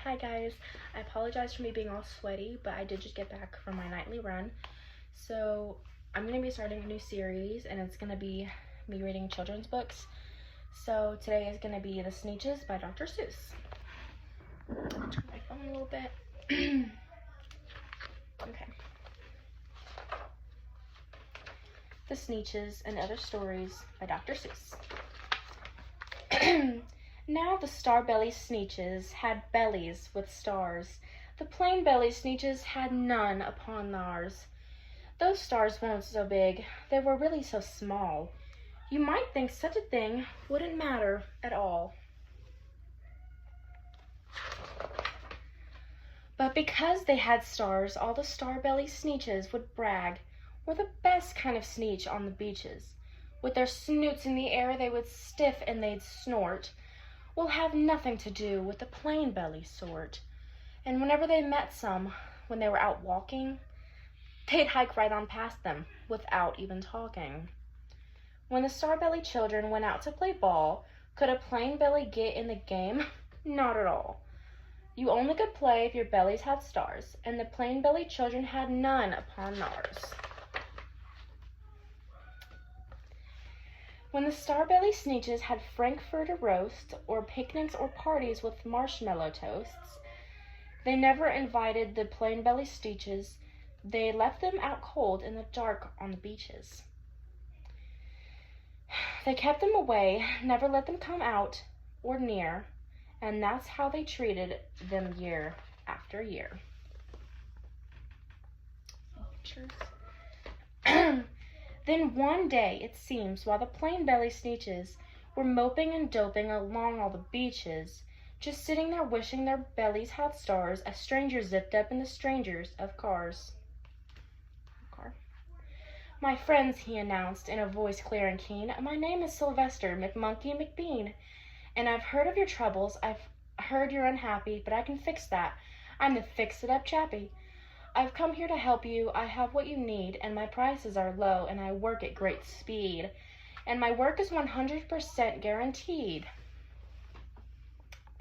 Hi guys, I apologize for me being all sweaty, but I did just get back from my nightly run. So I'm going to be starting a new series, and it's going to be me reading children's books. So today is going to be The Sneetches by Dr. Seuss. I'll turn my phone a little bit. Okay. The Sneetches and Other Stories by Dr. Seuss. Now the star-bellied Sneetches had bellies with stars. The plain-bellied Sneetches had none upon theirs. Those stars weren't so big, they were really so small. You might think such a thing wouldn't matter at all. But because they had stars, all the star-bellied Sneetches would brag. We're the best kind of Sneetch on the beaches. With their snoots in the air, they would stiff and they'd snort. We'll have nothing to do with the plain belly sort. And whenever they met some, when they were out walking, they'd hike right on past them without even talking. When the star-bellied children went out to play ball, could a plain belly get in the game? Not at all. You only could play if your bellies had stars, and the plain-bellied children had none upon theirs. When the star-bellied Sneetches had frankfurter roast, or picnics or parties with marshmallow toasts, they never invited the plain-bellied Sneetches. They left them out cold in the dark on the beaches. They kept them away, never let them come out or near, and that's how they treated them year after year. Pictures. Then one day, it seems, while the plain-bellied Sneetches were moping and doping along all the beaches, just sitting there wishing their bellies had stars, a stranger zipped up in the strangers of cars. My friends, he announced in a voice clear and keen, my name is Sylvester McMonkey McBean, and I've heard of your troubles. I've heard you're unhappy, but I can fix that. I'm the fix-it-up chappie. I've come here to help you. I have what you need, and my prices are low, and I work at great speed. And my work is 100% guaranteed.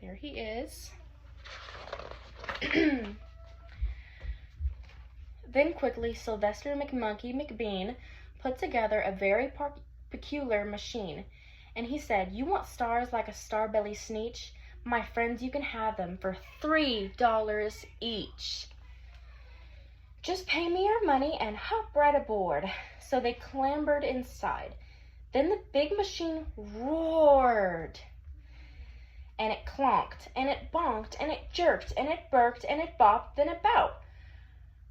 There he is. Then quickly, Sylvester McMonkey McBean put together a very peculiar machine, and he said, you want stars like a star-bellied Sneetch? My friends, you can have them for $3 each. Just pay me your money and hop right aboard. So they clambered inside. Then the big machine roared. And it clonked, and it bonked, and it jerked, and it burked, and it bopped, then about.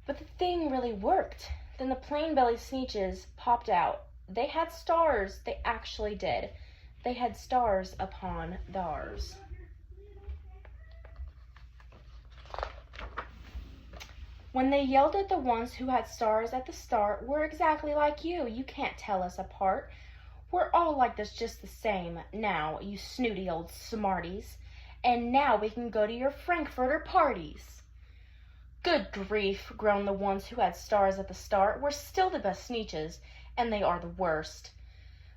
But the thing really worked. Then the plain-bellied Sneetches popped out. They had stars, they actually did. They had stars upon theirs. When they yelled at the ones who had stars at the start, we're exactly like you. You can't tell us apart. We're all like this just the same. Now, you snooty old smarties. And now we can go to your frankfurter parties. Good grief, groaned the ones who had stars at the start. We're still the best Sneetches, and they are the worst.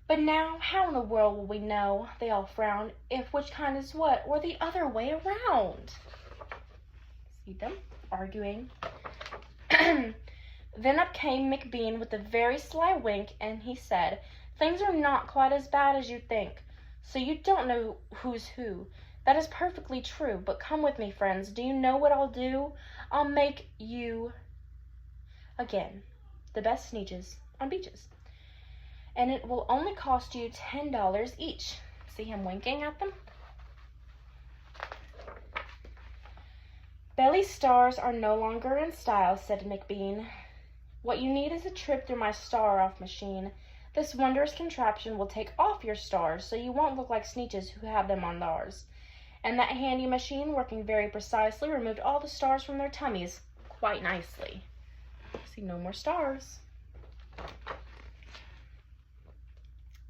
But now, how in the world will we know, they all frowned, if which kind is what, or the other way around? See them arguing. Then up came McBean with a very sly wink, and he said, things are not quite as bad as you think, so you don't know who's who. That is perfectly true, but come with me, friends. Do you know what I'll do? I'll make you, again, the best Sneetches on beaches. And it will only cost you $10 each. See him winking at them? Belly stars are no longer in style, said McBean. What you need is a trip through my star-off machine. This wondrous contraption will take off your stars, so you won't look like Sneetches who have them on theirs. And that handy machine, working very precisely, removed all the stars from their tummies quite nicely. See, no more stars.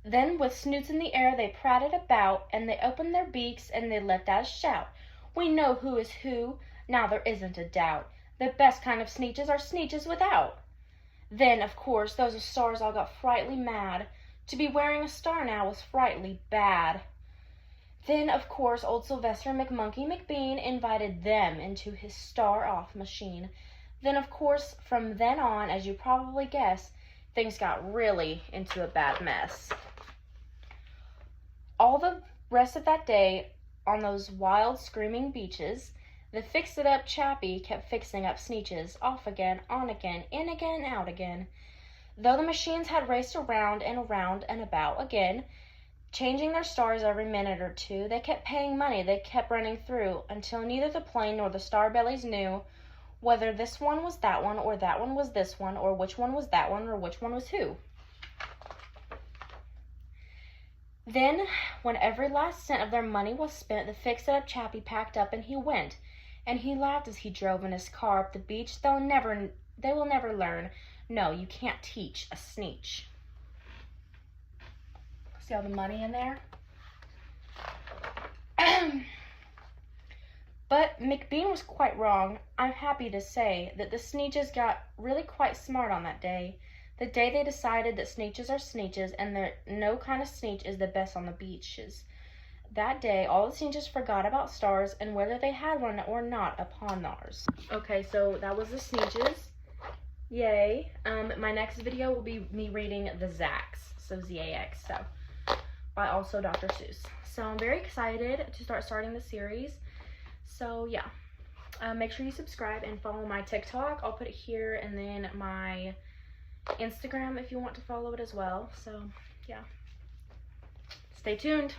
Then, with snoots in the air, they prated about, and they opened their beaks, and they let out a shout. We know who is who, now there isn't a doubt. The best kind of Sneetches are Sneetches without. Then, of course, those stars all got frightfully mad. To be wearing a star now was frightfully bad. Then, of course, old Sylvester McMonkey McBean invited them into his star-off machine. Then, of course, from then on, as you probably guess, things got really into a bad mess. All the rest of that day, on those wild, screaming beaches, the fix-it-up chappie kept fixing up Sneetches, off again, on again, in again, out again. Though the machines had raced around and around and about again, changing their stars every minute or two, they kept paying money, they kept running through, until neither the plane nor the Starbellies knew whether this one was that one, or that one was this one, or which one was that one, or which one was who. Then, when every last cent of their money was spent, the fix-it-up chappie packed up and he went. And he laughed as he drove in his car up the beach. They will never learn. No, you can't teach a Sneetch. See all the money in there? But McBean was quite wrong. I'm happy to say that the Sneetches got really quite smart on that day. The day they decided that Sneetches are Sneetches and that no kind of Sneetch is the best on the beaches. That day, all the Sneetches forgot about stars and whether they had one or not upon Mars. Okay, so that was the Sneetches. Yay. My next video will be me reading the Zax, so Z-A-X, so, by also Dr. Seuss. So I'm very excited to starting the series. So yeah, make sure you subscribe and follow my TikTok. I'll put it here, and then my Instagram if you want to follow it as well. So yeah, stay tuned.